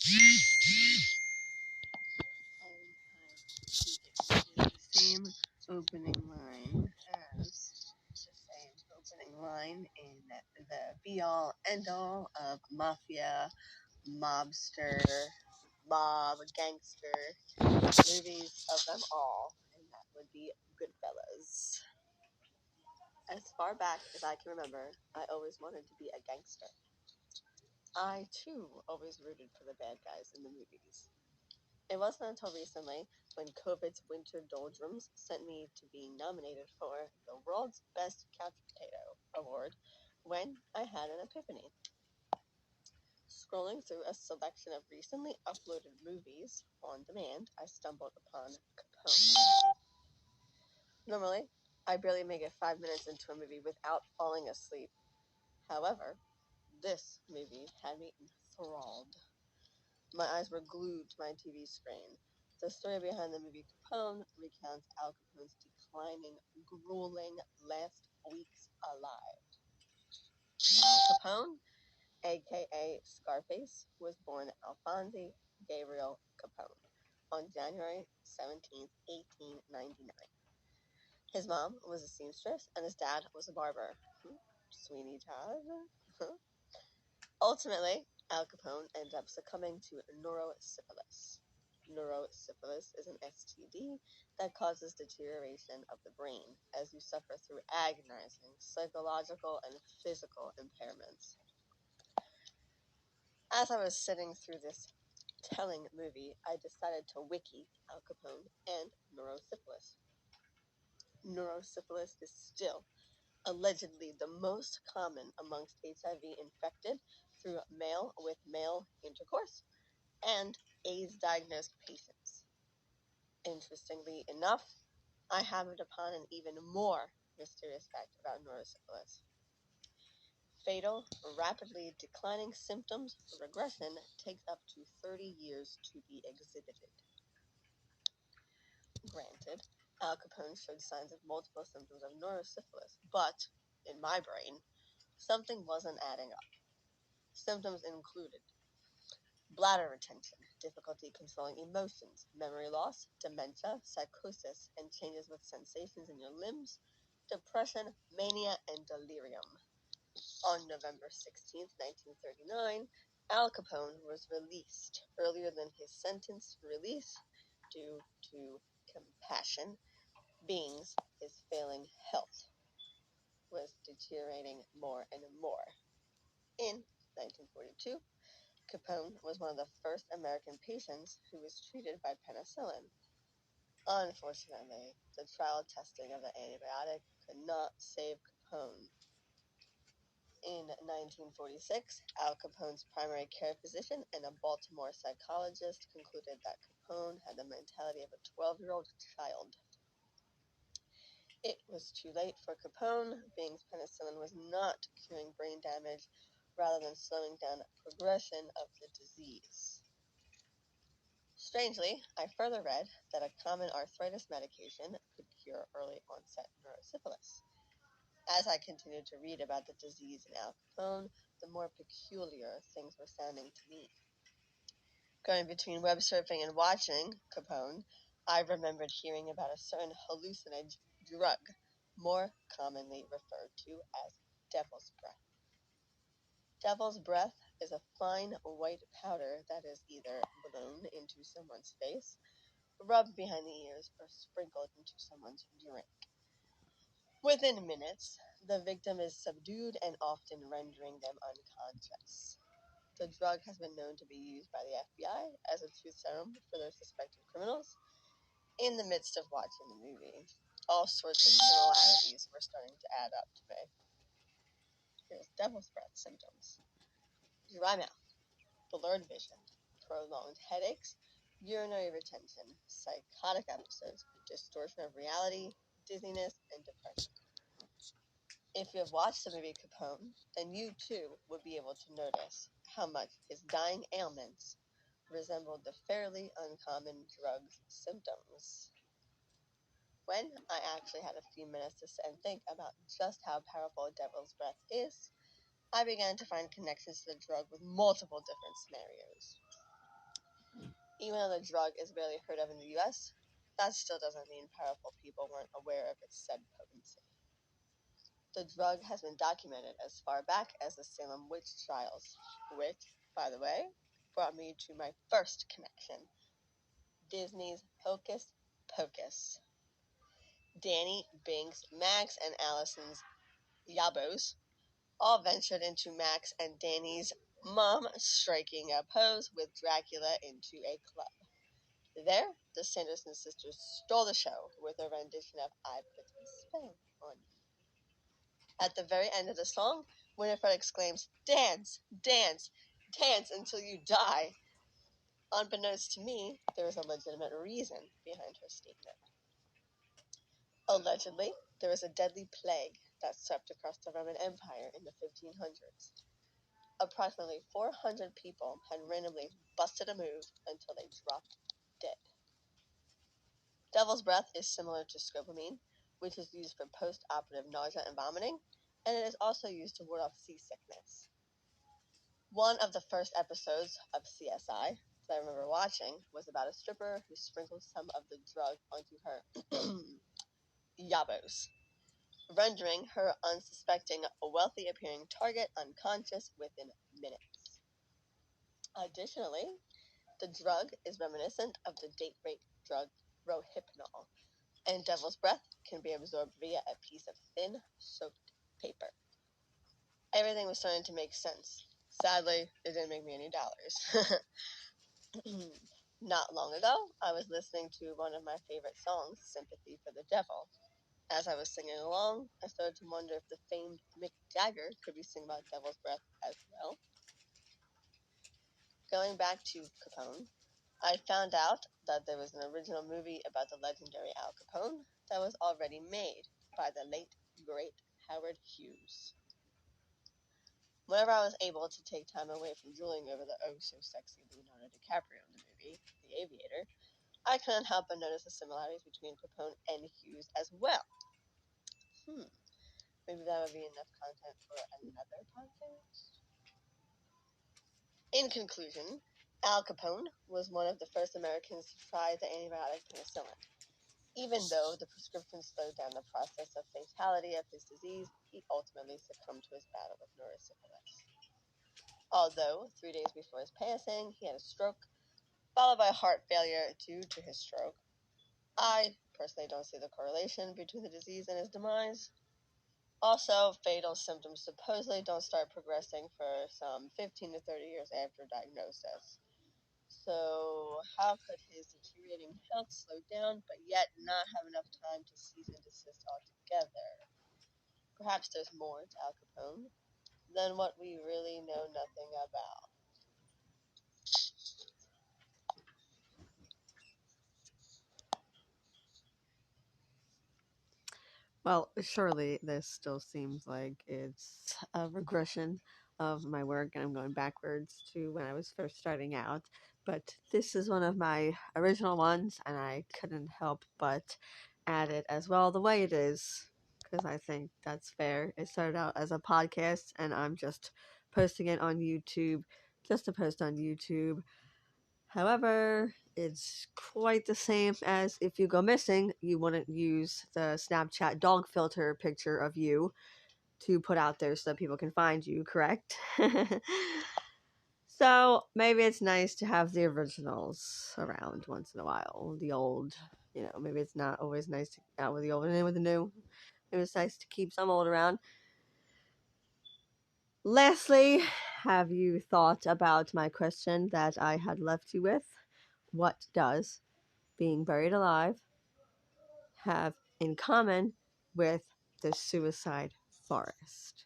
The same opening line as the same opening line in the be-all, end-all of mafia, mobster, mob, gangster movies of them all, and that would be Goodfellas. As far back as I can remember, I always wanted to be a gangster. I, too, always rooted for the bad guys in the movies. It wasn't until recently when COVID's winter doldrums sent me to being nominated for the World's Best Couch Potato Award when I had an epiphany. Scrolling through a selection of recently uploaded movies on demand, I stumbled upon Capone. Normally, I barely make it 5 minutes into a movie without falling asleep. However, this movie had me enthralled. My eyes were glued to my TV screen. The story behind the movie Capone recounts Al Capone's declining, grueling last weeks alive. Al Capone, aka Scarface, was born Alfonso Gabriel Capone on January 17, 1899. His mom was a seamstress and his dad was a barber. Sweeney Todd. Ultimately, Al Capone ended up succumbing to neurosyphilis. Neurosyphilis is an STD that causes deterioration of the brain as you suffer through agonizing psychological and physical impairments. As I was sitting through this telling movie, I decided to wiki Al Capone and neurosyphilis. Neurosyphilis is still allegedly the most common amongst HIV infected through male with male intercourse and AIDS diagnosed patients. Interestingly enough, I happened upon an even more mysterious fact about neurosyphilis. Fatal, rapidly declining symptoms regression takes up to 30 years to be exhibited. Granted, Al Capone showed signs of multiple symptoms of neurosyphilis, but in my brain, something wasn't adding up. Symptoms included bladder retention, difficulty controlling emotions, memory loss, dementia, psychosis, and changes with sensations in your limbs, depression, mania, and delirium. On November 16, 1939, Al Capone was released earlier than his sentence to release due to compassion, being his failing health was deteriorating more and more. In 1942, Capone was one of the first American patients who was treated by penicillin. Unfortunately, the trial testing of the antibiotic could not save Capone. In 1946, Al Capone's primary care physician and a Baltimore psychologist concluded that Capone had the mentality of a 12-year-old child. It was too late for Capone, being penicillin was not curing brain damage rather than slowing down progression of the disease. Strangely, I further read that a common arthritis medication could cure early onset neurosyphilis. As I continued to read about the disease in Al Capone, the more peculiar things were sounding to me. Going between web surfing and watching Capone, I remembered hearing about a certain hallucinogenic drug, more commonly referred to as devil's breath. Devil's breath is a fine white powder that is either blown into someone's face, rubbed behind the ears, or sprinkled into someone's drink. Within minutes, the victim is subdued and often rendering them unconscious. The drug has been known to be used by the FBI as a truth serum for their suspected criminals. In the midst of watching the movie, all sorts of similarities were starting to add up to me. Here's devil's breath symptoms: dry mouth, blurred vision, prolonged headaches, urinary retention, psychotic episodes, distortion of reality, dizziness, and depression. If you have watched the movie Capone, then you too would be able to notice how much his dying ailments resembled the fairly uncommon drug's symptoms. When I actually had a few minutes to sit and think about just how powerful devil's breath is, I began to find connections to the drug with multiple different scenarios. Even though the drug is barely heard of in the US, that still doesn't mean powerful people weren't aware of its said potency. The drug has been documented as far back as the Salem witch trials, which, by the way, brought me to my first connection, Disney's Hocus Pocus. Danny, Binks, Max, and Allison's Yabos all ventured into Max and Danny's mom striking a pose with Dracula into a club. There, the Sanderson sisters stole the show with a rendition of I Put a Spell on You. At the very end of the song, Winifred exclaims, "Dance, dance, dance until you die." Unbeknownst to me, there is a legitimate reason behind her statement. Allegedly, there was a deadly plague that swept across the Roman Empire in the 1500s. Approximately 400 people had randomly busted a move until they dropped dead. Devil's breath is similar to scopolamine, which is used for post-operative nausea and vomiting, and it is also used to ward off seasickness. One of the first episodes of CSI that I remember watching was about a stripper who sprinkled some of the drug onto her yabos, rendering her unsuspecting, wealthy-appearing target unconscious within minutes. Additionally, the drug is reminiscent of the date-rape drug Rohypnol, and devil's breath can be absorbed via a piece of thin, soaked paper. Everything was starting to make sense. Sadly, it didn't make me any dollars. Not long ago, I was listening to one of my favorite songs, Sympathy for the Devil. As I was singing along, I started to wonder if the famed Mick Jagger could be singing about devil's breath as well. Going back to Capone, I found out that there was an original movie about the legendary Al Capone that was already made by the late, great Howard Hughes. Whenever I was able to take time away from drooling over the oh-so-sexy Leonardo DiCaprio in the movie, The Aviator, I couldn't help but notice the similarities between Capone and Hughes as well. Maybe that would be enough content for another podcast. In conclusion, Al Capone was one of the first Americans to try the antibiotic penicillin. Even though the prescription slowed down the process of fatality of his disease, he ultimately succumbed to his battle with neurosyphilis. Although 3 days before his passing, he had a stroke, followed by heart failure due to his stroke. I personally don't see the correlation between the disease and his demise. Also, fatal symptoms supposedly don't start progressing for some 15 to 30 years after diagnosis. So, how could his deteriorating health slow down, but yet not have enough time to cease and desist altogether? Perhaps there's more to Al Capone than what we really know nothing about. Well, surely this still seems like it's a regression of my work, and I'm going backwards to when I was first starting out. But this is one of my original ones, and I couldn't help but add it as well the way it is, because I think that's fair. It started out as a podcast, and I'm just posting it on YouTube, just to post on YouTube. However, it's quite the same as if you go missing, you wouldn't use the Snapchat dog filter picture of you to put out there so that people can find you, correct? So maybe it's nice to have the originals around once in a while. The old, maybe it's not always nice to out with the old and in with the new. Maybe it's nice to keep some old around. Lastly, have you thought about my question that I had left you with? What does being buried alive have in common with the suicide forest?